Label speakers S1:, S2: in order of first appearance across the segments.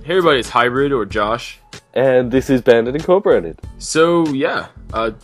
S1: Hey everybody, it's Hybrid or Josh.
S2: And this is Bandit Incorporated.
S1: So yeah,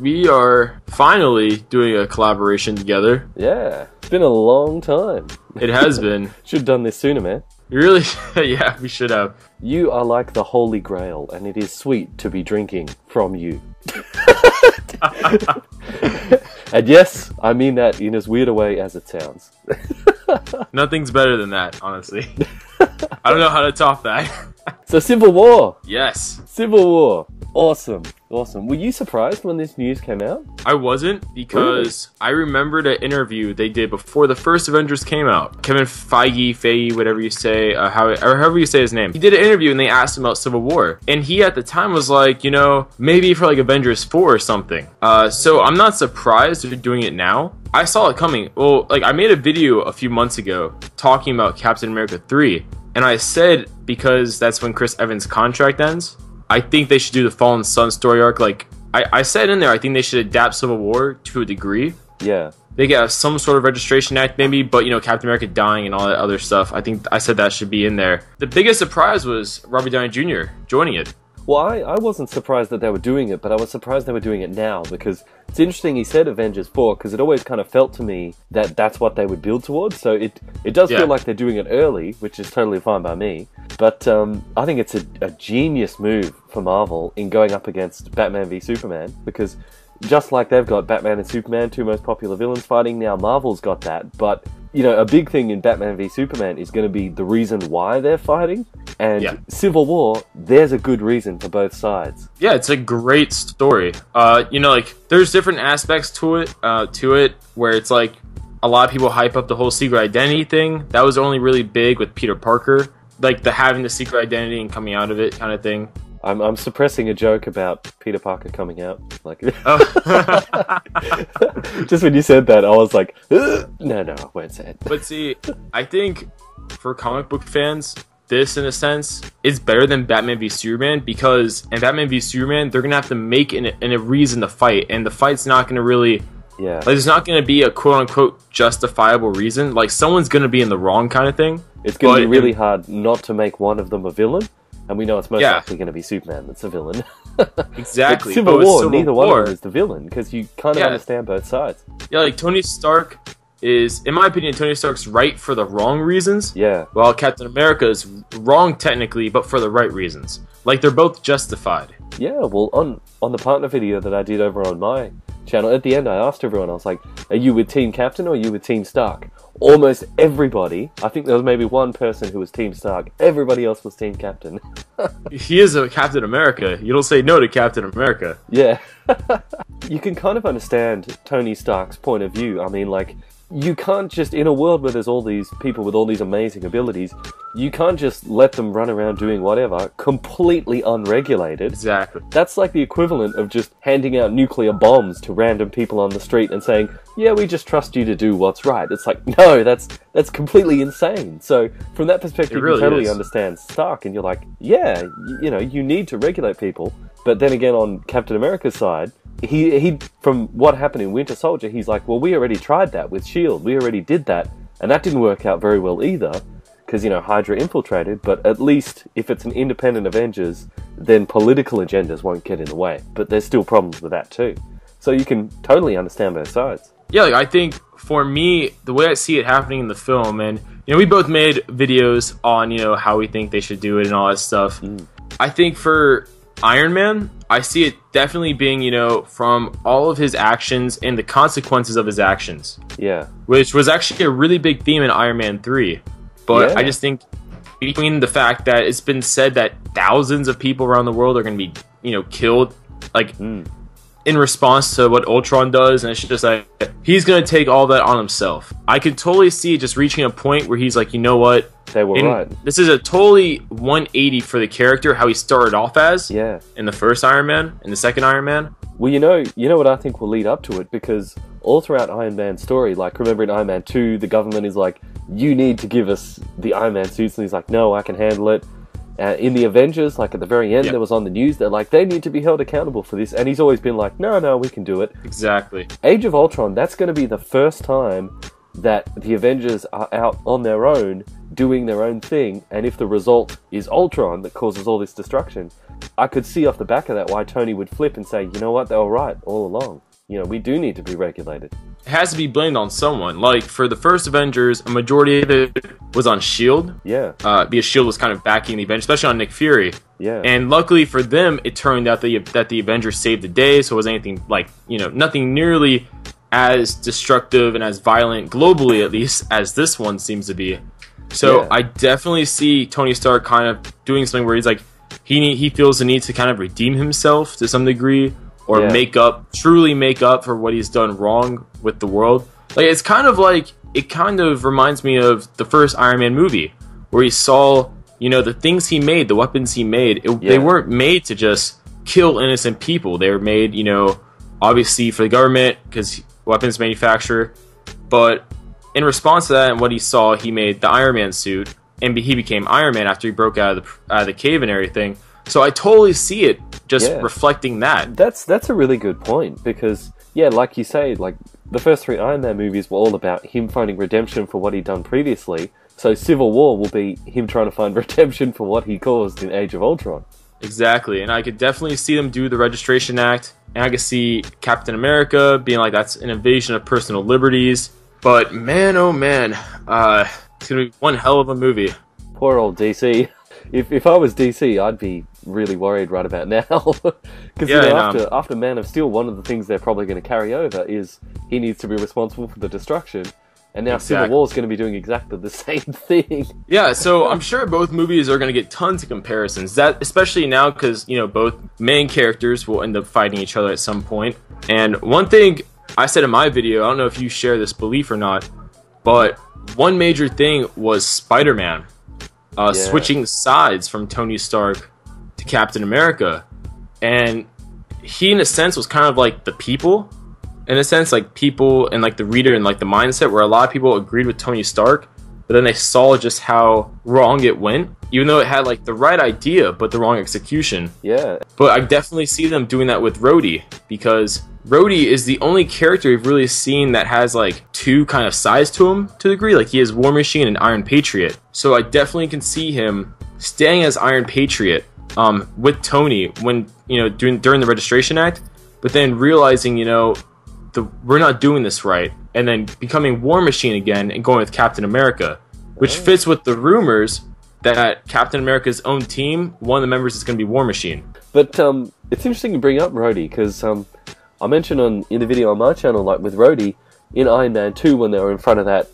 S1: we are finally doing a collaboration together.
S2: Yeah, it's been a long time.
S1: It has been.
S2: Should have done this sooner, man.
S1: Really? Yeah, we should have.
S2: You are like the Holy Grail, and it is sweet to be drinking from you. And yes, I mean that in as weird a way as it sounds.
S1: Nothing's better than that, honestly. I don't know how to top that.
S2: So Civil War!
S1: Yes.
S2: Civil War! Awesome. Awesome. Were you surprised when this news came out?
S1: I wasn't, because I remembered an interview they did before the first Avengers came out. Kevin Feige, whatever you say, however you say his name. He did an interview and they asked him about Civil War. And he at the time was like, you know, maybe for like Avengers 4 or something. So I'm not surprised they're doing it now. I saw it coming. Well, like I made a video a few months ago talking about Captain America 3. And I said, because that's when Chris Evans' contract ends, I think they should do the Fallen Sun story arc. Like, I said in there, I think they should adapt Civil War to a degree.
S2: Yeah.
S1: They get some sort of registration act maybe, but, you know, Captain America dying and all that other stuff. I think I said that should be in there. The biggest surprise was Robert Downey Jr. joining it.
S2: Well, I wasn't surprised that they were doing it, but I was surprised they were doing it now, because it's interesting he said Avengers 4, because it always kind of felt to me that that's what they would build towards, so it does feel like they're doing it early, which is totally fine by me, but I think it's a genius move for Marvel in going up against Batman v Superman, because just like they've got Batman and Superman, two most popular villains fighting, now Marvel's got that, but you know, a big thing in Batman v Superman is going to be the reason why they're fighting. And Civil War, there's a good reason for both sides.
S1: Yeah, it's a great story. You know, like there's different aspects to it where it's like a lot of people hype up the whole secret identity thing. That was only really big with Peter Parker, like the having the secret identity and coming out of it kind of thing.
S2: I'm suppressing a joke about Peter Parker coming out. Like, just when you said that, I was like, no, I won't say it.
S1: But see, I think for comic book fans, this, in a sense, is better than Batman v Superman, because in Batman v Superman, they're gonna have to make a reason to fight, and the fight's not gonna really.
S2: Yeah.
S1: Like, there's not gonna be a quote unquote justifiable reason. Like, someone's gonna be in the wrong kind of thing.
S2: It's gonna be really hard not to make one of them a villain. And we know it's most likely going to be Superman that's a villain.
S1: Exactly.
S2: But Civil War, neither one of them is the villain, because you kind of understand both sides.
S1: Yeah, like Tony Stark is, in my opinion, Tony Stark's right for the wrong reasons.
S2: Yeah.
S1: While Captain America is wrong technically, but for the right reasons. Like, they're both justified.
S2: Yeah, well, on the partner video that I did over on my channel, at the end I asked everyone, I was like, are you with Team Captain or are you with Team Stark? Almost everybody, I think there was maybe one person who was Team Stark, everybody else was Team Captain.
S1: He is a Captain America. You don't say no to Captain America.
S2: Yeah. You can kind of understand Tony Stark's point of view. I mean, like, you can't just, in a world where there's all these people with all these amazing abilities, you can't just let them run around doing whatever, completely unregulated.
S1: Exactly.
S2: That's like the equivalent of just handing out nuclear bombs to random people on the street and saying, yeah, we just trust you to do what's right. It's like, no, that's completely insane. So, from that perspective, you totally understand Stark, and you're like, yeah, you know, you need to regulate people. But then again, on Captain America's side, he from what happened in Winter Soldier, he's like, well, we already tried that with S.H.I.E.L.D. We already did that, and that didn't work out very well either, because, you know, Hydra infiltrated, but at least if it's an independent Avengers, then political agendas won't get in the way. But there's still problems with that too. So you can totally understand both sides.
S1: Yeah, like, I think, for me, the way I see it happening in the film, and, you know, we both made videos on, you know, how we think they should do it and all that stuff. I think for Iron Man, I see it definitely being, you know, from all of his actions and the consequences of his actions.
S2: Yeah.
S1: Which was actually a really big theme in Iron Man 3. But I just think, between the fact that it's been said that thousands of people around the world are going to be, you know, killed, like, in response to what Ultron does, and it's just like, he's going to take all that on himself. I could totally see it just reaching a point where he's like, you know what?
S2: They were right.
S1: This is a totally 180 for the character, how he started off as in the first Iron Man, in the second Iron Man.
S2: Well, you know what I think will lead up to it, because all throughout Iron Man's story, like, remember in Iron Man 2, the government is like, you need to give us the Iron Man suits, and he's like, no, I can handle it. In the Avengers, like at the very end, there was on the news, they're like, they need to be held accountable for this, and he's always been like, no, we can do it.
S1: Exactly.
S2: Age of Ultron, that's going to be the first time that the Avengers are out on their own doing their own thing, and if the result is Ultron that causes all this destruction, I could see off the back of that why Tony would flip and say, you know what, they were right all along. You know, we do need to be regulated.
S1: It has to be blamed on someone. Like, for the first Avengers, a majority of it was on S.H.I.E.L.D.
S2: Yeah.
S1: Because S.H.I.E.L.D. was kind of backing the Avengers, especially on Nick Fury.
S2: Yeah.
S1: And luckily for them, it turned out that the Avengers saved the day, so it was anything like, you know, nothing nearly as destructive and as violent, globally at least, as this one seems to be. So
S2: Yeah.
S1: I definitely see Tony Stark kind of doing something where he's like, he feels the need to kind of redeem himself to some degree, or truly make up for what he's done wrong with the world. Like, it's kind of like, it kind of reminds me of the first Iron Man movie, where he saw, you know, the things he made, the weapons he made, they weren't made to just kill innocent people. They were made, you know, obviously for the government, because weapons manufacturer, but in response to that and what he saw, he made the Iron Man suit, and he became Iron Man after he broke out of the cave and everything. So I totally see it just reflecting that.
S2: That's a really good point, because, yeah, like you say, like, the first 3 Iron Man movies were all about him finding redemption for what he'd done previously, so Civil War will be him trying to find redemption for what he caused in Age of Ultron.
S1: Exactly, and I could definitely see them do the Registration Act, and I could see Captain America being like, that's an invasion of personal liberties, but man, oh man, it's gonna be one hell of a movie.
S2: Poor old DC. If I was DC, I'd be really worried right about now. Because after Man of Steel, one of the things they're probably going to carry over is he needs to be responsible for the destruction. And now Civil War is going to be doing exactly the same thing.
S1: Yeah, so I'm sure both movies are going to get tons of comparisons. That especially now because, you know, both main characters will end up fighting each other at some point. And one thing I said in my video, I don't know if you share this belief or not, but one major thing was Spider-Man. Switching sides from Tony Stark to Captain America, and he in a sense was kind of like the people, in a sense, like people and like the reader and like the mindset where a lot of people agreed with Tony Stark, but then they saw just how wrong it went, even though it had like the right idea but the wrong execution.
S2: Yeah.
S1: But I definitely see them doing that with Rhodey, because Rhodey is the only character we've really seen that has like 2 kind of sides to him to a degree. Like, he has War Machine and Iron Patriot. So I definitely can see him staying as Iron Patriot with Tony when, you know, during the Registration Act, but then realizing, you know, we're not doing this right, and then becoming War Machine again and going with Captain America, which fits with the rumors that Captain America's own team, one of the members is going to be War Machine.
S2: But it's interesting you bring up Rhodey, because I mentioned in the video on my channel, like with Rhodey, in Iron Man 2, when they were in front of that,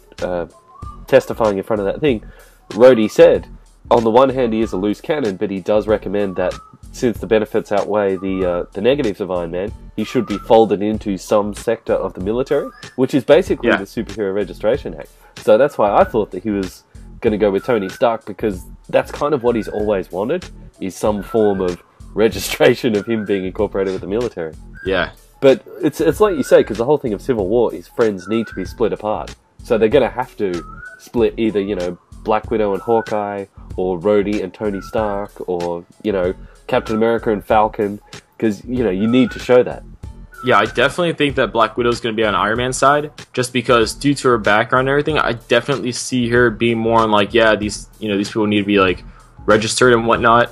S2: testifying in front of that thing, Rhodey said, on the one hand he is a loose cannon, but he does recommend that since the benefits outweigh the negatives of Iron Man, he should be folded into some sector of the military, which is basically the Superhero Registration Act. So that's why I thought that he was going to go with Tony Stark, because that's kind of what he's always wanted, is some form of registration of him being incorporated with the military.
S1: Yeah.
S2: But it's like you say, because the whole thing of Civil War is friends need to be split apart. So they're going to have to split either, you know, Black Widow and Hawkeye, or Rhodey and Tony Stark, or, you know, Captain America and Falcon, because, you know, you need to show that.
S1: Yeah, I definitely think that Black Widow is going to be on Iron Man's side, just because due to her background and everything, I definitely see her being more on like, yeah, these people need to be like registered and whatnot,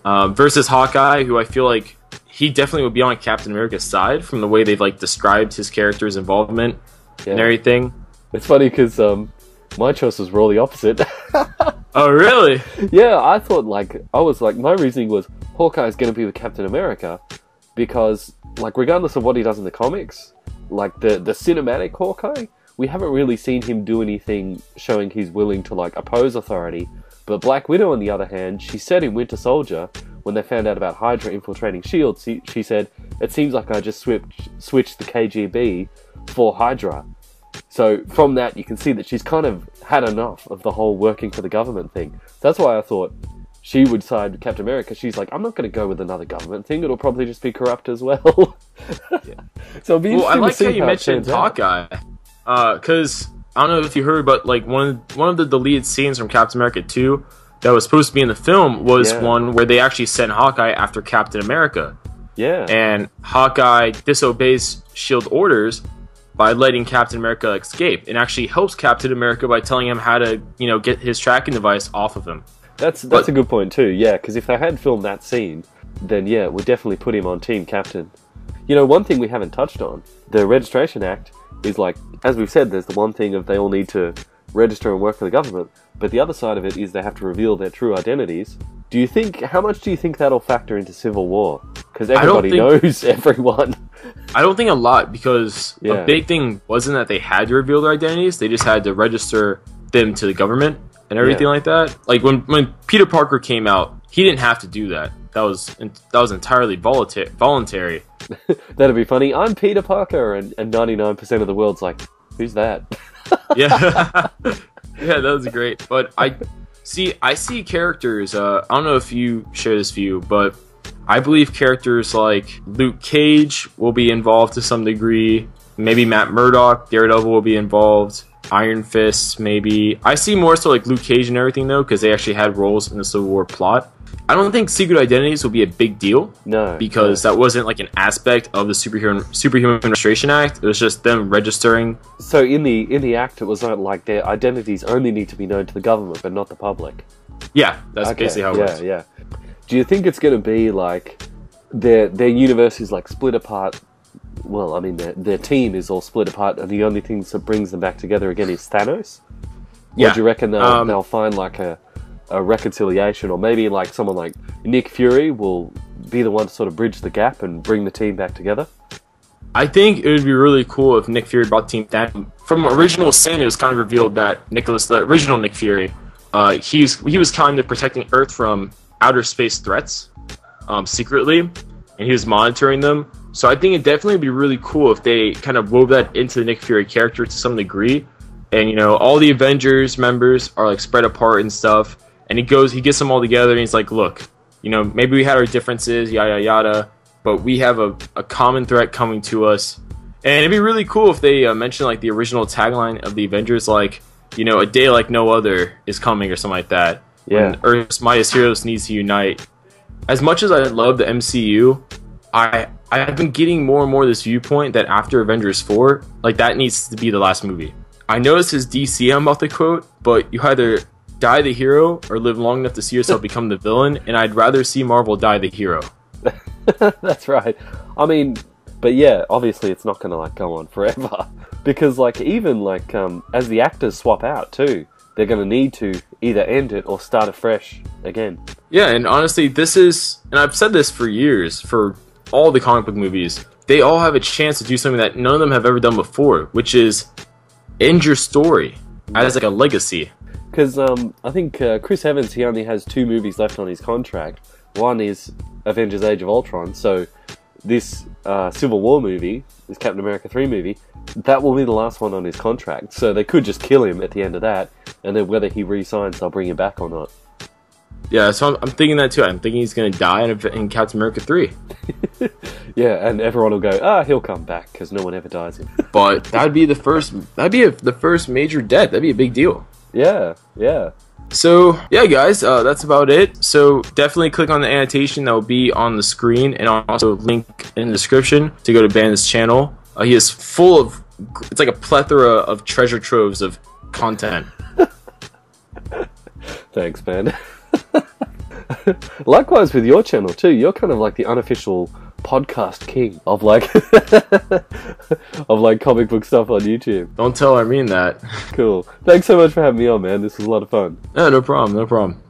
S1: versus Hawkeye, who I feel like he definitely would be on Captain America's side from the way they've like described his character's involvement and everything.
S2: It's funny because my choices were all the opposite.
S1: Oh, really?
S2: Yeah, I thought my reasoning was Hawkeye's going to be with Captain America because, like, regardless of what he does in the comics, like the cinematic Hawkeye, we haven't really seen him do anything showing he's willing to like oppose authority. But Black Widow, on the other hand, she said in Winter Soldier, when they found out about Hydra infiltrating S.H.I.E.L.D., she said, "It seems like I just switched the KGB for Hydra." So from that, you can see that she's kind of had enough of the whole working for the government thing. That's why I thought she would side with Captain America. She's like, I'm not going to go with another government thing. It'll probably just be corrupt as well. So it'll be interesting
S1: I like
S2: to see
S1: how you mentioned Hawkeye, because I don't know if you heard, but like one of the deleted scenes from Captain America 2 that was supposed to be in the film was one where they actually sent Hawkeye after Captain America.
S2: Yeah.
S1: And Hawkeye disobeys S.H.I.E.L.D. orders by letting Captain America escape, and actually helps Captain America by telling him how to, get his tracking device off of him.
S2: That's a good point too, yeah, because if they had filmed that scene, then yeah, we'd definitely put him on Team Captain. One thing we haven't touched on, the Registration Act is like, as we've said, there's the one thing of they all need to register and work for the government, but the other side of it is they have to reveal their true identities. How much do you think that'll factor into Civil War? Because everybody knows everyone.
S1: I don't think a lot, because a big thing wasn't that they had to reveal their identities, they just had to register them to the government and everything like that. Like when Peter Parker came out, he didn't have to do that. That was entirely voluntary.
S2: That'd be funny. I'm Peter Parker, and 99% of the world's like, who's that?
S1: Yeah, yeah, that was great. But I see characters. I don't know if you share this view, but I believe characters like Luke Cage will be involved to some degree. Maybe Matt Murdock, Daredevil will be involved. Iron Fist, maybe. I see more so like Luke Cage and everything though, because they actually had roles in the Civil War plot. I don't think secret identities will be a big deal.
S2: No.
S1: Because that wasn't like an aspect of the Superhuman Registration Act. It was just them registering.
S2: So in the act, it was not like their identities only need to be known to the government, but not the public.
S1: Yeah, that's basically how it works.
S2: Yeah. Do you think it's going to be like their universe is like split apart? Well, I mean, their team is all split apart, and the only thing that brings them back together again is Thanos?
S1: Yeah.
S2: Or do you reckon they'll find like a reconciliation, or maybe like someone like Nick Fury will be the one to sort of bridge the gap and bring the team back together?
S1: I think it would be really cool if Nick Fury brought the team down. From original sin, it was kind of revealed that the original Nick Fury, he was kind of protecting Earth from outer space threats, secretly, and he was monitoring them. So I think it definitely would be really cool if they kind of wove that into the Nick Fury character to some degree. And all the Avengers members are like spread apart and stuff. And he gets them all together, and he's like, look, maybe we had our differences, yada yada, but we have a common threat coming to us. And it'd be really cool if they mentioned like the original tagline of the Avengers, like, a day like no other is coming, or something like that.
S2: Yeah.
S1: When Earth's mightiest heroes needs to unite. As much as I love the MCU, I've been getting more and more this viewpoint that after Avengers 4, like, that needs to be the last movie. I know this is DC I'm about to quote, but you either die the hero or live long enough to see yourself become the villain, and I'd rather see Marvel die the hero.
S2: That's right. I mean, but yeah, obviously it's not gonna like go on forever, because like even like as the actors swap out too, they're gonna need to either end it or start afresh again.
S1: Yeah, and honestly, and I've said this for years, for all the comic book movies, they all have a chance to do something that none of them have ever done before, which is end your story as like a legacy.
S2: Because I think Chris Evans, he only has 2 movies left on his contract. One is Avengers Age of Ultron, so this Civil War movie, this Captain America 3 movie, that will be the last one on his contract. So they could just kill him at the end of that, and then whether he re-signs, they'll bring him back or not.
S1: Yeah, so I'm thinking that too. I'm thinking he's going to die in Captain America 3.
S2: Yeah, and everyone will go, he'll come back, because no one ever dies him.
S1: But that'd be the first major death. That'd be a big deal.
S2: Yeah.
S1: So, yeah, guys, that's about it. So, definitely click on the annotation that will be on the screen, and I'll also link in the description to go to Bandit's channel. He is full of, it's like a plethora of treasure troves of content.
S2: Thanks, man. Likewise with your channel, too. You're kind of like the unofficial podcast king of like comic book stuff on YouTube.
S1: Don't tell I mean that.
S2: Cool. Thanks so much for having me on, man. This was a lot of fun.
S1: No problem.